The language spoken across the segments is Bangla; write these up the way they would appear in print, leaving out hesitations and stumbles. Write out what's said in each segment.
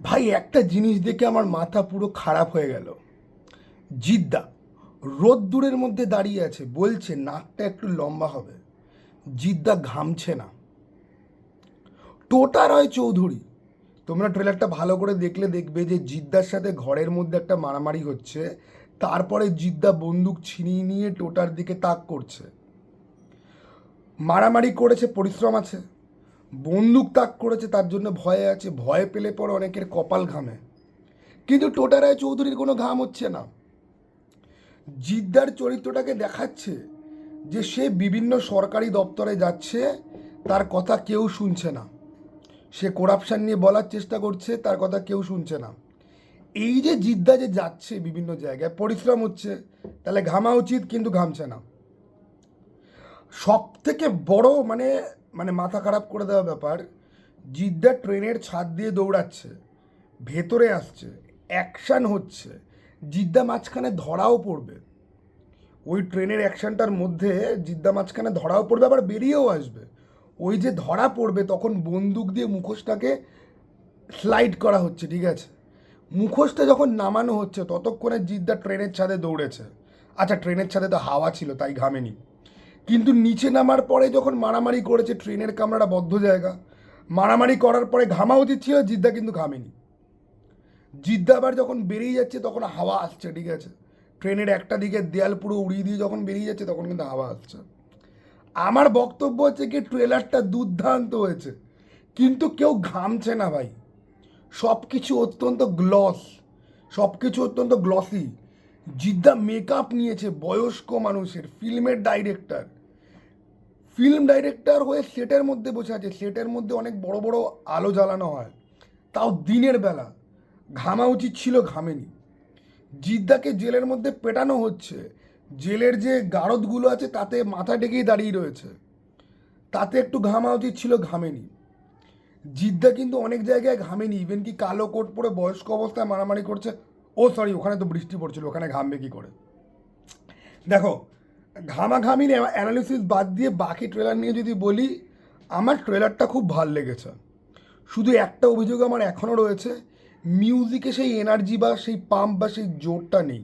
ভাই একটা জিনিস দেখে আমার মাথা পুরো খারাপ হয়ে গেল। জিদ্দা রোদ্দুরের মধ্যে দাঁড়িয়ে আছে, বলছে নাকটা একটু লম্বা হবে। জিদ্দা ঘামছে না। টোটা রয় চৌধুরী, তোমরা ট্রেলারটা ভালো করে দেখলে দেখবে যে জিদ্দার সাথে ঘরের মধ্যে একটা মারামারি হচ্ছে। তারপরে জিদ্দা বন্দুক ছিনিয়ে নিয়ে টোটার দিকে তাক করছে। মারামারি করেছে, পরিশ্রম আছে। বন্দুক তাক করেছে, তার জন্য ভয়ে আছে। ভয় পেলে পর অনেকের কপাল ঘামে, কিন্তু টোটা রায় চৌধুরীর কোনো ঘাম হচ্ছে না। জিদ্দার চরিত্রটাকে দেখাচ্ছে যে সে বিভিন্ন সরকারি দপ্তরে যাচ্ছে, তার কথা কেউ শুনছে না। সে করাপশান নিয়ে বলার চেষ্টা করছে, তার কথা কেউ শুনছে না। এই যে জিদ্দা যে যাচ্ছে বিভিন্ন জায়গায়, পরিশ্রম হচ্ছে, তাহলে ঘামা উচিত, কিন্তু ঘামছে না। সব থেকে বড় মানে মানে মাথা খারাপ করে দেওয়া ব্যাপার, জিদ্দা ট্রেনের ছাদ দিয়ে দৌড়াচ্ছে, ভেতরে আসছে, অ্যাকশান হচ্ছে, জিদ্দা মাঝখানে ধরাও পড়বে। ওই ট্রেনের অ্যাকশনটার মধ্যে জিদ্দা মাঝখানে ধরাও পড়বে, আবার বেরিয়েও আসবে। ওই যে ধরা পড়বে, তখন বন্দুক দিয়ে মুখোশটাকে স্লাইড করা হচ্ছে, ঠিক আছে? মুখোশটা যখন নামানো হচ্ছে, ততক্ষণে জিদ্দা ট্রেনের ছাদে দৌড়েছে। আচ্ছা, ট্রেনের ছাদে তো হাওয়া ছিল তাই ঘামেনি, কিন্তু নিচে নামার পরে যখন মারামারি করেছে, ট্রেনের কামরাটা বদ্ধ জায়গা, মারামারি করার পরে ঘামা উচিত ছিল, জিদ্দা কিন্তু ঘামেনি। জিদ্দা আবার যখন বেরিয়ে যাচ্ছে তখন হাওয়া আসছে, ঠিক আছে? ট্রেনের একটা দিকে দেয়াল পুরো উড়িয়ে দিয়ে যখন বেরিয়ে যাচ্ছে তখন কিন্তু হাওয়া আসছে। আমার বক্তব্য হচ্ছে কি, ট্রেলারটা দুর্দান্ত হয়েছে, কিন্তু কেউ ঘামছে না ভাই। সব কিছু অত্যন্ত গ্লস, সব কিছু অত্যন্ত গ্লসি। জিদ্দা মেকআপ নিয়েছে বয়স্ক মানুষের, ফিল্মের ডাইরেক্টর। ফিল্ম ডাইরেক্টর হয়ে সেটের মধ্যে বসে আছে, সেটের মধ্যে অনেক বড় বড় আলো জ্বালানো হয়, তাও দিনের বেলা। ঘামা উচিত ছিল, ঘামেনি। জিদ্দাকে জেলের মধ্যে পেটানো হচ্ছে, জেলের যে গারদগুলো আছে তাতে মাথা ডেকেই দাঁড়িয়ে রয়েছে, তাতে একটু ঘামা উচিত ছিল, ঘামেনি। জিদ্দা কিন্তু অনেক জায়গায় ঘামেনি, ইভেন কি কালো কোট পরে বয়স্ক অবস্থায় মারামারি করছে। ও সরি, ওখানে তো বৃষ্টি পড়ছিল, ওখানে ঘামবে কি করে? দেখো, ঘামাঘামির অ্যানালিসিস বাদ দিয়ে বাকি ট্রেলার নিয়ে যদি বলি, আমার ট্রেলারটা খুব ভাল লেগেছে। শুধু একটা অভিযোগ আমার এখনও রয়েছে, মিউজিকে সেই এনার্জি বা সেই পাম্প বা সেই জোরটা নেই।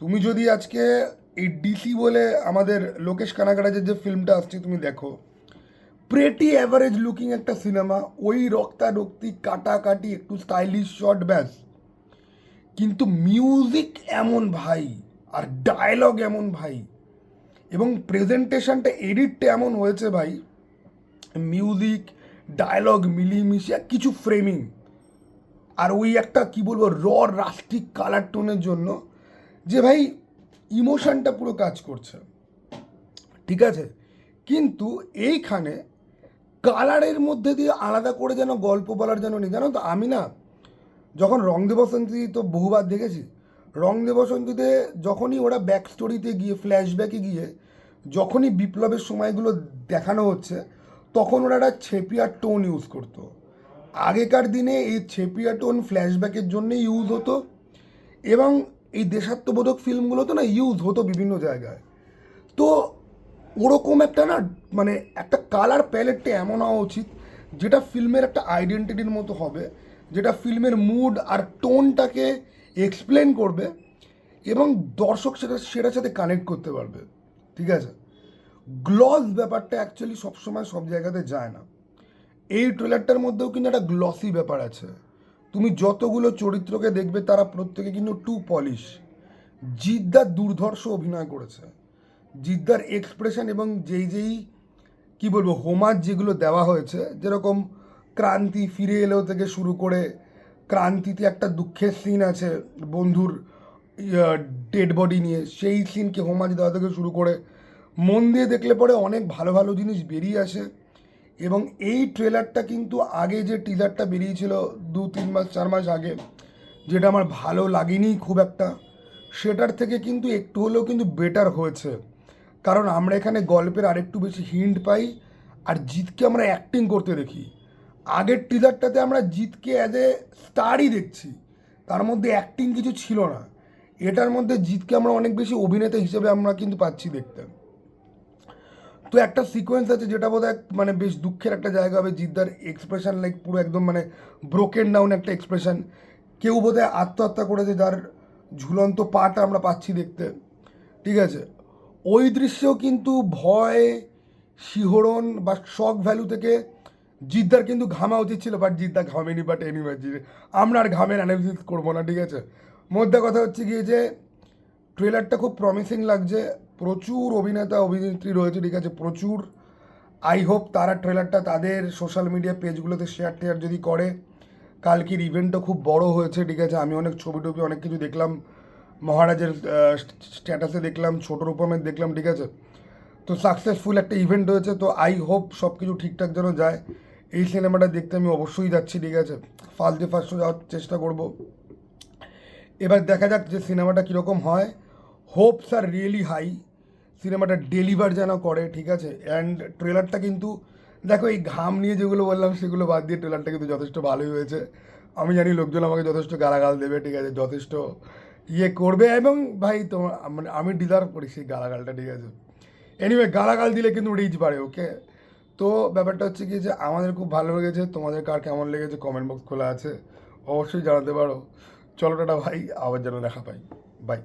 তুমি যদি আজকে এই ডিসি বলে আমাদের লোকেশ কানাগড়াজের যে ফিল্মটা আসছে তুমি দেখো, প্রেটি অ্যাভারেজ লুকিং একটা সিনেমা, ওই রক্তারক্তি কাটাকাটি একটু স্টাইলিশ শট, ব্যাস। কিন্তু মিউজিক এমন ভাই, আর ডায়লগ এমন ভাই, এবং প্রেজেন্টেশনটা এডিটটা এমন হয়েছে ভাই, মিউজিক ডায়লগ মিলিয়ে কিছু ফ্রেমিং, আর ওই একটা কি বলবো রাস্টিক কালার টোনের জন্য যে ভাই ইমোশনটা পুরো কাজ করছে, ঠিক আছে? কিন্তু এইখানে কালারের মধ্যে দিয়ে আলাদা করে যেন গল্প বলার যেন নেই, জানো তো? আমি না, যখন রং দে বসন্তী তো বহুবার দেখেছি, রং দে বসন্তীতে যখনই ওরা ব্যাক স্টোরিতে গিয়ে, ফ্ল্যাশব্যাকে গিয়ে যখনই বিপ্লবের সময়গুলো দেখানো হচ্ছে, তখন ওরা একটা ছেপিয়ার টোন ইউজ করতো। আগেকার দিনে এই ছেপিয়া টোন ফ্ল্যাশব্যাকের জন্যই ইউজ হতো, এবং এই দেশাত্মবোধক ফিল্মগুলো তো না ইউজ হতো বিভিন্ন জায়গায়। তো ওরকম একটা না, মানে একটা কালার প্যালেটটা এমন হওয়া উচিত যেটা ফিল্মের একটা আইডেন্টিটির মতো হবে, যেটা ফিল্মের মুড আর টোনটাকে এক্সপ্লেন করবে, এবং দর্শক সেটার সাথে কানেক্ট করতে পারবে, ঠিক আছে? গ্লস ব্যাপারটা অ্যাকচুয়ালি সবসময় সব জায়গাতে যায় না। এই ট্রেলারটার মধ্যেও কিন্তু একটা গ্লসি ব্যাপার আছে। তুমি যতগুলো চরিত্রকে দেখবে তারা প্রত্যেকে কিন্তু টু পলিশ। জিদ্দার দুর্ধর্ষ অভিনয় করেছে, জিদ্দার এক্সপ্রেশন এবং যেই কি বলবো হোমাজ যেগুলো দেওয়া হয়েছে, যেরকম ক্রান্তি ফিরে এলেও থেকে শুরু করে, ক্রান্তিতে একটা দুঃখের সিন আছে বন্ধুর ডেড বডি নিয়ে, সেই সিনকে হোমাজ দেওয়া থেকে শুরু করে, মন দিয়ে দেখলে পরে অনেক ভালো ভালো জিনিস বেরিয়ে আসে। এবং এই ট্রেলারটা কিন্তু আগে যে টিজারটা বেরিয়েছিল 2-3 মাস 4 মাস আগে, যেটা আমার ভালো লাগেনি খুব একটা, সেটার থেকে কিন্তু একটু হলেও কিন্তু বেটার হয়েছে। কারণ আমরা এখানে গল্পের আরেকটু বেশি হিন্ট পাই, আর জিতকে আমরা অ্যাক্টিং করতে দেখি। আগের টিজারটাতে আমরা জিতকে অ্যাজ এ স্টারই দেখছি, তার মধ্যে অ্যাক্টিং কিছু ছিল না। এটার মধ্যে জিতকে আমরা অনেক বেশি অভিনেতা হিসেবে আমরা কিন্তু পাচ্ছি দেখতে। তো একটা সিকোয়েন্স আছে যেটা বোধহয় মানে বেশ দুঃখের একটা জায়গা হবে, জিদ্দার এক্সপ্রেশন লাইক পুরো একদম মানে ব্রোকেন ডাউন একটা এক্সপ্রেশন। কেউ বোধহয় আত্মহত্যা করেছে, যার ঝুলন্ত পাটা আমরা পাচ্ছি দেখতে, ঠিক আছে। ওই দৃশ্যেও কিন্তু ভয়, শিহরণ বা শক ভ্যালু থেকে জিদ্দার কিন্তু ঘামা উচিত ছিল, বাট জিদ্দা ঘামেনি। বাট এনিওয়ে আমরা আর ঘামের অ্যানালিসিস করবো না, ঠিক আছে। মধ্যে কথা হচ্ছে গিয়ে যে ট্রেলারটা খুব প্রমিসিং লাগছে, প্রচুর অভিনেতা অভিনেত্রী রয়েছে, ঠিক আছে, প্রচুর। আই হোপ তারা ট্রেলারটা তাদের সোশ্যাল মিডিয়া পেজগুলোতে শেয়ার টেয়ার যদি করে। কালকের ইভেন্টটা খুব বড় হয়েছে, ঠিক আছে, আমি অনেক ছবি টবি অনেক কিছু দেখলাম, মহারাজের স্ট্যাটাসে দেখলাম, ছোট রূপমের দেখলাম, ঠিক আছে। তো সাকসেসফুল একটা ইভেন্ট হয়েছে, তো আই হোপ সব কিছু ঠিকঠাক যেন যায়। এই সিনেমাটা দেখতে আমি অবশ্যই যাচ্ছি, ঠিক আছে, ফার্স্ট শো যাওয়ার চেষ্টা করব। এবার দেখা যাক যে সিনেমাটা কীরকম হয়। হোপস আর রিয়েলি হাই সিনেমাটা ডেলিভার যেন করে, ঠিক আছে। অ্যান্ড ট্রেলারটা কিন্তু দেখো, এই ঘাম নিয়ে যেগুলো বললাম সেগুলো বাদ দিয়ে ট্রেলারটা কিন্তু যথেষ্ট ভালোই হয়েছে। আমি জানি লোকজন আমাকে যথেষ্ট গালাগাল দেবে, ঠিক আছে, যথেষ্ট ইয়ে করবে, এবং ভাই তোমার মানে আমি ডিজার্ভ করি সেই গালাগালটা, ঠিক আছে। এনিওয়ে, গালাগাল দিলে কিন্তু রিচ বাড়ে, ওকে। তো ব্যাপারটা হচ্ছে কি যে আমাদের খুব ভালো লেগেছে, তোমাদের কার কেমন লেগেছে কমেন্ট বক্স খোলা আছে, অবশ্যই জানাতে পারো। চলো টাটা ভাই, আবার যেন দেখা পাই, বাই।